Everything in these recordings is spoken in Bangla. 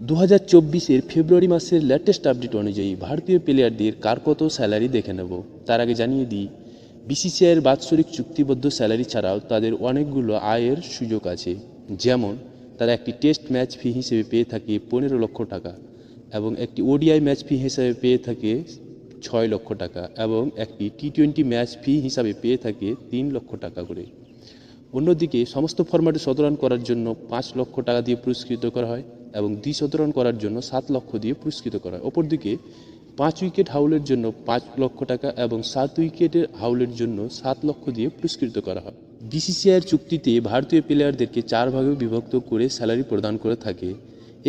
2024-এর ফেব্রুয়ারি মাসের লেটেস্ট আপডেট অনুযায়ী ভারতীয় প্লেয়ারদের কার কত স্যালারি দেখে নেব। তার আগে জানিয়ে দিই, বিসিসিআইয়ের বাৎসরিক চুক্তিবদ্ধ স্যালারি ছাড়াও তাদের অনেকগুলো আয়ের সুযোগ আছে। যেমন তারা একটি টেস্ট ম্যাচ ফি হিসেবে পেয়ে থাকে 15 লক্ষ টাকা, এবং একটি ওডিআই ম্যাচ ফি হিসেবে পেয়ে থাকে 6 লক্ষ টাকা, এবং একটি টি20 ম্যাচ ফি হিসাবে পেয়ে থাকে 3 লক্ষ টাকা করে। অন্যদিকে সমস্ত ফরম্যাটে শতরান করার জন্য 5 লক্ষ টাকা দিয়ে পুরস্কৃত করা হয়, এবং দ্বিশতরান করার জন্য 7 লক্ষ দিয়ে পুরস্কৃত করা হয়। অপরদিকে 5 উইকেট হাউলের জন্য 5 লক্ষ টাকা এবং 7 উইকেটের হাউলের জন্য 7 লক্ষ দিয়ে পুরস্কৃত করা হয়। বিসিসিআইয়ের চুক্তিতে ভারতীয় প্লেয়ারদেরকে 4 ভাগে বিভক্ত করে স্যালারি প্রদান করে থাকে।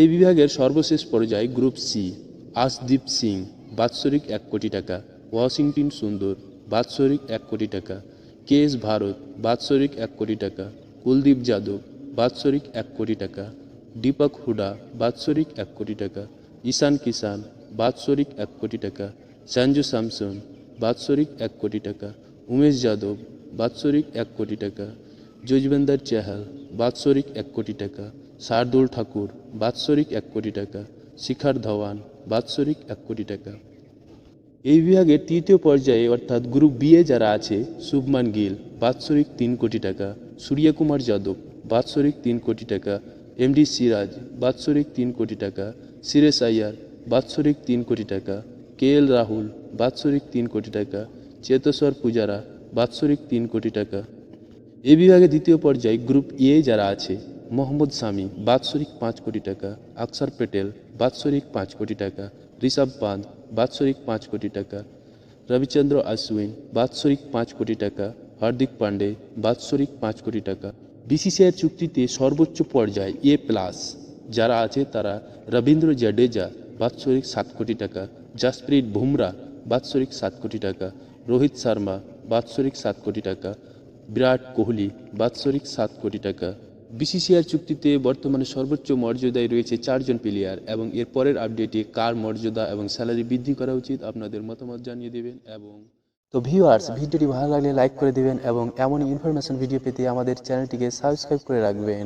এই বিভাগের সর্বশেষ পর্যায়ে গ্রুপ সি, আশদীপ সিং বাৎসরিক 1 কোটি টাকা, ওয়াশিংটন সুন্দর বাৎসরিক 1 কোটি টাকা, কেএস ভারত বাৎসরিক 1 কোটি টাকা, কুলদীপ যাদব বাৎসরিক 1 কোটি টাকা, দীপক হুডা বাৎসরিক 1 কোটি টাকা, ঈশান কিষান বাৎসরিক 1 কোটি টাকা, সঞ্জু স্যামসন বাৎসরিক 1 কোটি টাকা, উমেশ যাদব বাৎসরিক 1 কোটি টাকা, যুজবেন্দর চেহাল বাৎসরিক 1 কোটি টাকা, শার্দুল ঠাকুর বাৎসরিক 1 কোটি টাকা, শিখর ধাওয়ান বাৎসরিক 1 কোটি টাকা। এই বিভাগের তৃতীয় পর্যায়ে অর্থাৎ গ্রুপ বি এ যারা আছে, শুভমান গিল বাৎসরিক 3 কোটি টাকা, সূর্যকুমার যাদব বাৎসরিক 3 কোটি টাকা, এমডি সিরাজ বাৎসরিক 3 কোটি টাকা, শ্রেয়স আইয়ার বাৎসরিক 3 কোটি টাকা, কেএল রাহুল বাৎসরিক 3 কোটি টাকা, চেতেশ্বর পূজারা বাৎসরিক 3 কোটি টাকা। এই বিভাগে দ্বিতীয় পর্যায়ে গ্রুপ এ যারা আছে, মোহাম্মদ শামি বাৎসরিক 5 কোটি টাকা, অক্ষর প্যাটেল বাৎসরিক 5 কোটি টাকা, ঋষভ পান্ত বাৎসরিক 5 কোটি টাকা, রবিচন্দ্র অশ্বিন বাৎসরিক 5 কোটি টাকা, হার্দিক পান্ডে বাৎসরিক 5 কোটি টাকা। বিসিসিআইয়ের চুক্তিতে সর্বোচ্চ পর্যায়ে এ প্লাস যারা আছে তারা রবীন্দ্র জাডেজা বাৎসরিক 7 কোটি টাকা, জসপ্রীত বুমরা বাৎসরিক 7 কোটি টাকা, রোহিত শর্মা বাৎসরিক 7 কোটি টাকা, বিরাট কোহলি বাৎসরিক 7 কোটি টাকা। বিসিসিআইয়ের চুক্তিতে বর্তমানে সর্বোচ্চ মর্যাদায় রয়েছে 4 জন প্লেয়ার, এবং এর পরের আপডেটে কার মর্যাদা এবং স্যালারি বৃদ্ধি করা উচিত আপনাদের মতামত জানিয়ে দেবেন। এবং তো ভিউয়ার্স, ভিডিওটি ভালো লাগলে লাইক করে দেবেন এবং এমনই ইনফরমেশন ভিডিও পেতে আমাদের চ্যানেলটিকে সাবস্ক্রাইব করে রাখবেন।